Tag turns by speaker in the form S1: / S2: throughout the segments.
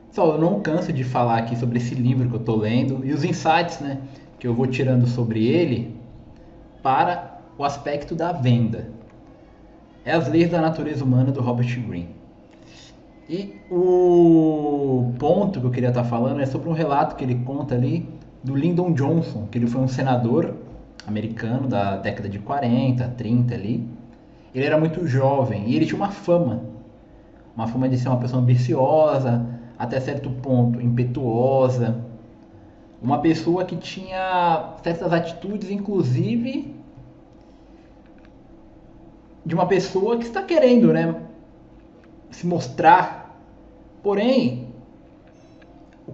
S1: Pessoal, eu não canso de falar aqui sobre esse livro que eu estou lendo e os insights, né, que eu vou tirando sobre ele para o aspecto da venda. É As Leis da Natureza Humana do Robert Greene. E o ponto que eu queria estar falando é sobre um relato que ele conta ali do Lyndon Johnson, que ele foi um senador americano da década de 40, 30 ali. Ele era muito jovem e ele tinha uma fama de ser uma pessoa ambiciosa, até certo ponto impetuosa, uma pessoa que tinha certas atitudes, inclusive de uma pessoa que está querendo, né, se mostrar. Porém,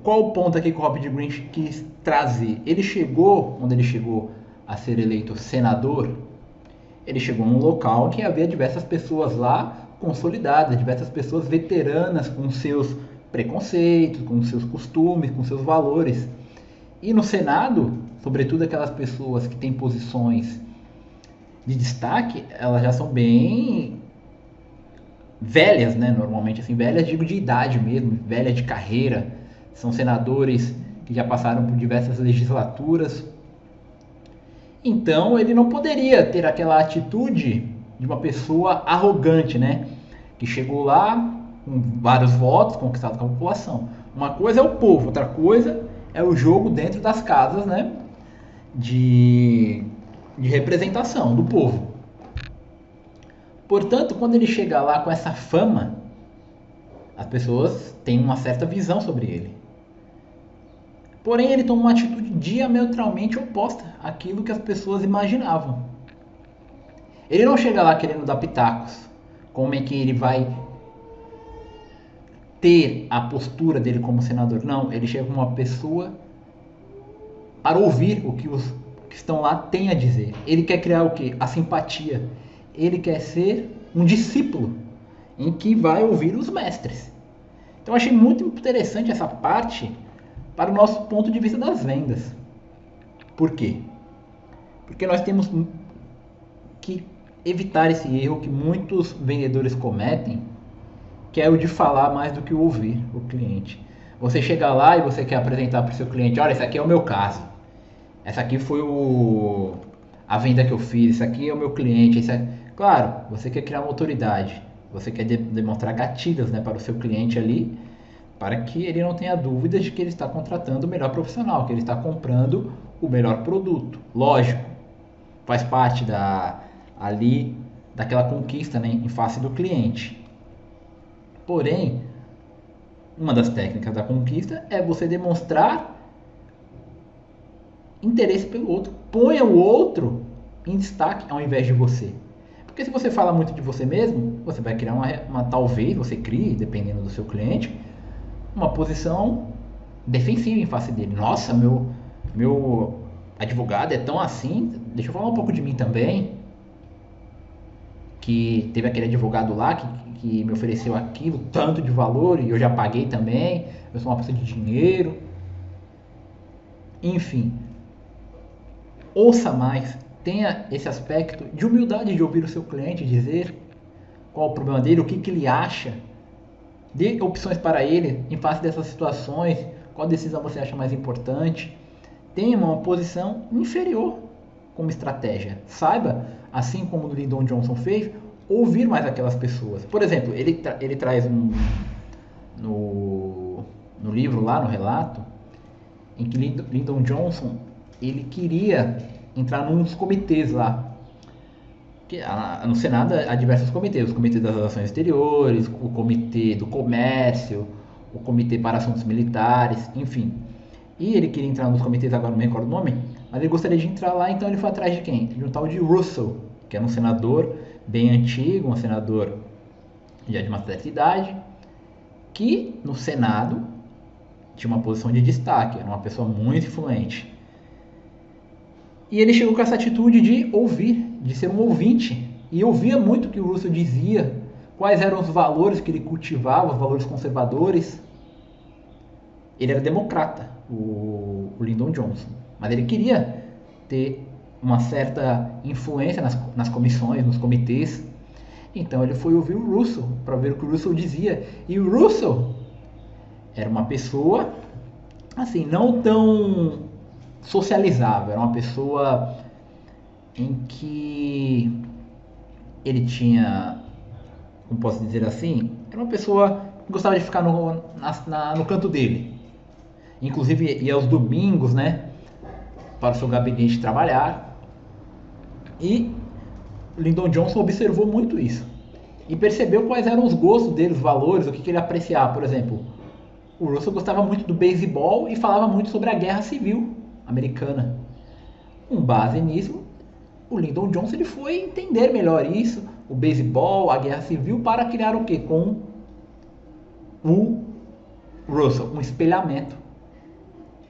S1: qual o ponto aqui que o Robert Greene quis trazer? Ele chegou, quando ele chegou a ser eleito senador, ele chegou num local que havia diversas pessoas lá consolidadas, diversas pessoas veteranas com seus preconceitos, com seus costumes, com seus valores. E no Senado, sobretudo aquelas pessoas que têm posições de destaque, elas já são bem velhas, né? Normalmente, assim, velhas digo de idade mesmo, velhas de carreira. São senadores que já passaram por diversas legislaturas. Então, ele não poderia ter aquela atitude de uma pessoa arrogante, né? Que chegou lá com vários votos conquistados com a população. Uma coisa é o povo, outra coisa é o jogo dentro das casas, né? De, de representação do povo. Portanto, quando ele chega lá com essa fama, as pessoas têm uma certa visão sobre ele. Porém, ele toma uma atitude diametralmente oposta àquilo que as pessoas imaginavam. Ele não chega lá querendo dar pitacos, como é que ele vai ter a postura dele como senador. Não, ele chega como uma pessoa para ouvir o que os que estão lá têm a dizer. Ele quer criar o quê? A simpatia. Ele quer ser um discípulo em que vai ouvir os mestres. Então eu achei muito interessante essa parte para o nosso ponto de vista das vendas. Por quê? Porque nós temos que evitar esse erro que muitos vendedores cometem, que é o de falar mais do que ouvir o cliente. Você chega lá e você quer apresentar para o seu cliente, olha, esse aqui é o meu caso. Essa aqui foi a venda que eu fiz, esse aqui é o meu cliente. Claro, você quer criar uma autoridade, você quer demonstrar gatilhos, né, para o seu cliente ali, para que ele não tenha dúvidas de que ele está contratando o melhor profissional, que ele está comprando o melhor produto. Lógico, faz parte ali daquela conquista, né, em face do cliente. Porém, uma das técnicas da conquista é você demonstrar interesse pelo outro. Ponha o outro em destaque ao invés de você. Porque se você fala muito de você mesmo, você vai criar talvez você crie, dependendo do seu cliente, uma posição defensiva em face dele. Nossa, meu advogado é tão assim. Deixa eu falar um pouco de mim também. Que teve aquele advogado lá que me ofereceu aquilo, tanto de valor, e eu já paguei também. Eu sou uma pessoa de dinheiro. Enfim, ouça mais, tenha esse aspecto de humildade de ouvir o seu cliente, dizer qual o problema dele, o que ele acha, dê opções para ele em face dessas situações, qual decisão você acha mais importante. Tenha uma posição inferior como estratégia. Saiba, assim como o Lyndon Johnson fez, ouvir mais aquelas pessoas. Por exemplo, ele traz no livro lá, no relato, em que Lyndon Johnson ele queria entrar nos comitês lá. No Senado há diversos comitês, o comitê das relações exteriores, o comitê do comércio, o comitê para assuntos militares, enfim. E ele queria entrar nos comitês, agora não me recordo o nome, mas ele gostaria de entrar lá, então ele foi atrás de quem? De um tal de Russell, que era um senador bem antigo, um senador já de uma certa idade, que no Senado tinha uma posição de destaque, era uma pessoa muito influente. E ele chegou com essa atitude de ouvir, de ser um ouvinte, e ouvia muito o que o Russell dizia, quais eram os valores que ele cultivava, os valores conservadores. Ele era democrata, o Lyndon Johnson, mas ele queria ter uma certa influência nas comissões, nos comitês. Então ele foi ouvir o Russell para ver o que o Russell dizia. E o Russell era uma pessoa, assim, não tão socializável, era uma pessoa em que ele tinha, como posso dizer assim, era uma pessoa que gostava de ficar no canto dele. Inclusive ia aos domingos, né, para o seu gabinete trabalhar. E Lyndon Johnson observou muito isso e percebeu quais eram os gostos dele, os valores, o que ele apreciava. Por exemplo, o Russell gostava muito do beisebol e falava muito sobre a Guerra Civil Americana. Com base nisso, o Lyndon Johnson ele foi entender melhor isso, o beisebol, a Guerra Civil, para criar o que? Com o Russell, um espelhamento,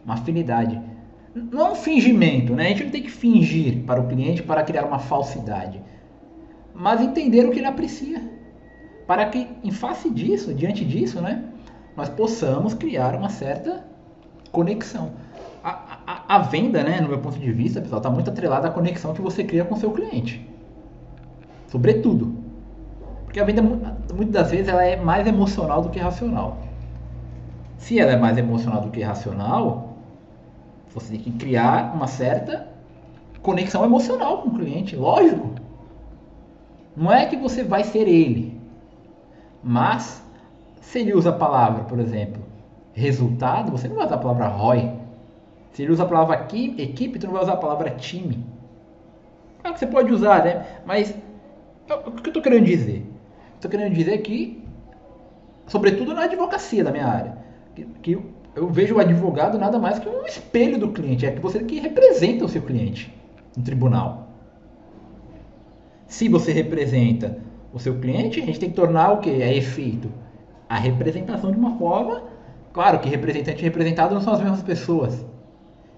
S1: uma afinidade. Não um fingimento, né? A gente não tem que fingir para o cliente para criar uma falsidade, mas entender o que ele aprecia, para que em face disso, diante disso, né, nós possamos criar uma certa conexão. A venda, né, no meu ponto de vista, pessoal, está muito atrelada à conexão que você cria com o seu cliente, sobretudo, porque a venda muitas das vezes ela é mais emocional do que racional. Se ela é mais emocional do que racional, você tem que criar uma certa conexão emocional com o cliente, lógico. Não é que você vai ser ele, mas se ele usa a palavra, por exemplo, resultado, você não vai usar a palavra ROI. Se ele usa a palavra equipe, tu não vai usar a palavra time. Claro que você pode usar, né? Mas o que eu estou querendo dizer? Estou querendo dizer que, sobretudo na advocacia da minha área, que eu vejo o advogado nada mais que um espelho do cliente, é que você que representa o seu cliente no tribunal. Se você representa o seu cliente, a gente tem que tornar o que? É efeito. A representação de uma forma, claro que representante e representado não são as mesmas pessoas.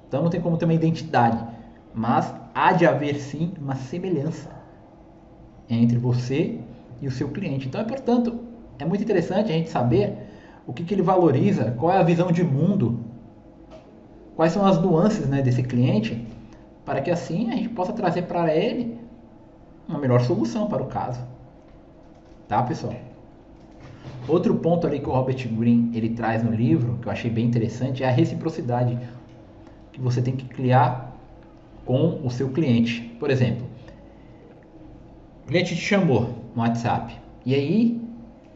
S1: Então não tem como ter uma identidade. Mas há de haver sim uma semelhança entre você e o seu cliente. Então, portanto, é muito interessante a gente saber o que ele valoriza, qual é a visão de mundo, quais são as nuances, né, desse cliente, para que assim a gente possa trazer para ele uma melhor solução para o caso. Tá, pessoal? Outro ponto ali que o Robert Greene ele traz no livro, que eu achei bem interessante, é a reciprocidade que você tem que criar com o seu cliente. Por exemplo, o cliente te chamou no WhatsApp, e aí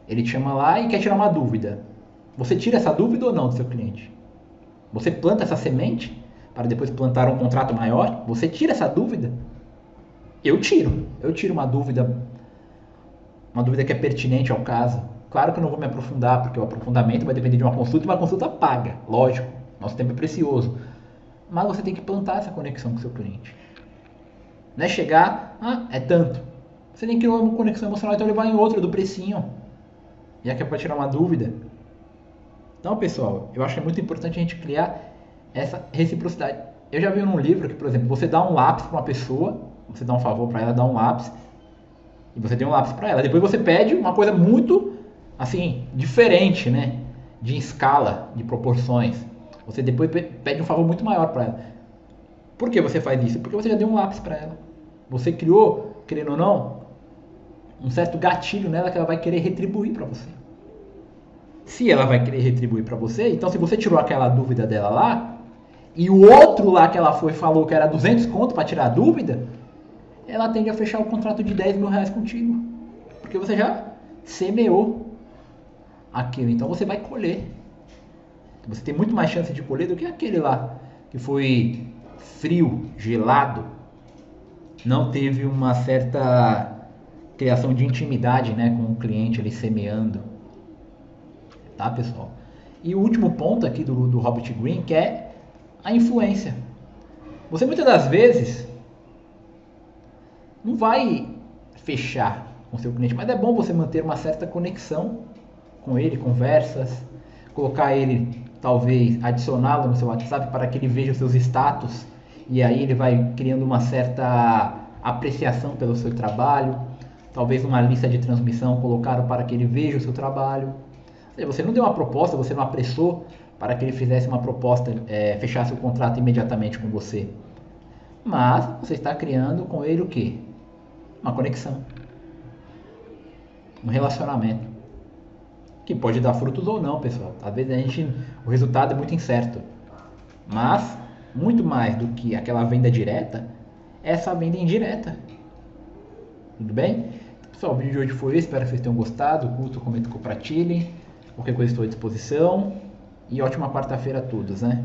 S1: ele te chama lá e quer tirar uma dúvida. Você tira essa dúvida ou não do seu cliente? Você planta essa semente para depois plantar um contrato maior? Você tira essa dúvida? Eu tiro uma dúvida que é pertinente ao caso. Claro que eu não vou me aprofundar, porque o aprofundamento vai depender de uma consulta paga, lógico, nosso tempo é precioso. Mas você tem que plantar essa conexão com o seu cliente. Não é chegar, é tanto. Você tem que criar uma conexão emocional, então ele vai em outra do precinho. Já que é para tirar uma dúvida. Então, pessoal, eu acho que é muito importante a gente criar essa reciprocidade. Eu já vi num livro que, por exemplo, você dá um lápis para uma pessoa, você dá um favor para ela, dá um lápis, e você tem um lápis para ela. Depois você pede uma coisa muito, assim, diferente, né? De escala, de proporções. Você depois pede um favor muito maior para ela. Por que você faz isso? Porque você já deu um lápis para ela. Você criou, querendo ou não, um certo gatilho nela que ela vai querer retribuir para você. Se ela vai querer retribuir para você, então se você tirou aquela dúvida dela lá, e o outro lá que ela foi falou que era 200 conto para tirar a dúvida, ela tende a fechar o contrato de 10 mil reais contigo. Porque você já semeou aquilo, então você vai colher. Você tem muito mais chance de colher do que aquele lá que foi frio, gelado, não teve uma certa criação de intimidade, né, com o cliente ali semeando. Tá, pessoal? E o último ponto aqui do Robert Greene, que é a influência. Você muitas das vezes não vai fechar com seu cliente, mas é bom você manter uma certa conexão com ele, conversas, colocar ele, talvez adicioná-lo no seu WhatsApp para que ele veja os seus status, e aí ele vai criando uma certa apreciação pelo seu trabalho, talvez uma lista de transmissão colocar para que ele veja o seu trabalho. Você não deu uma proposta, você não apressou para que ele fizesse uma proposta, fechasse o contrato imediatamente com você, mas você está criando com ele o quê? Uma conexão, um relacionamento. que pode dar frutos ou não, pessoal. Às vezes o resultado é muito incerto. Mas, muito mais do que aquela venda direta, é essa venda indireta. Tudo bem? Pessoal, o vídeo de hoje foi esse. Espero que vocês tenham gostado. Curtam, comentem, compartilhem. Qualquer coisa estou à disposição. E ótima quarta-feira a todos, né?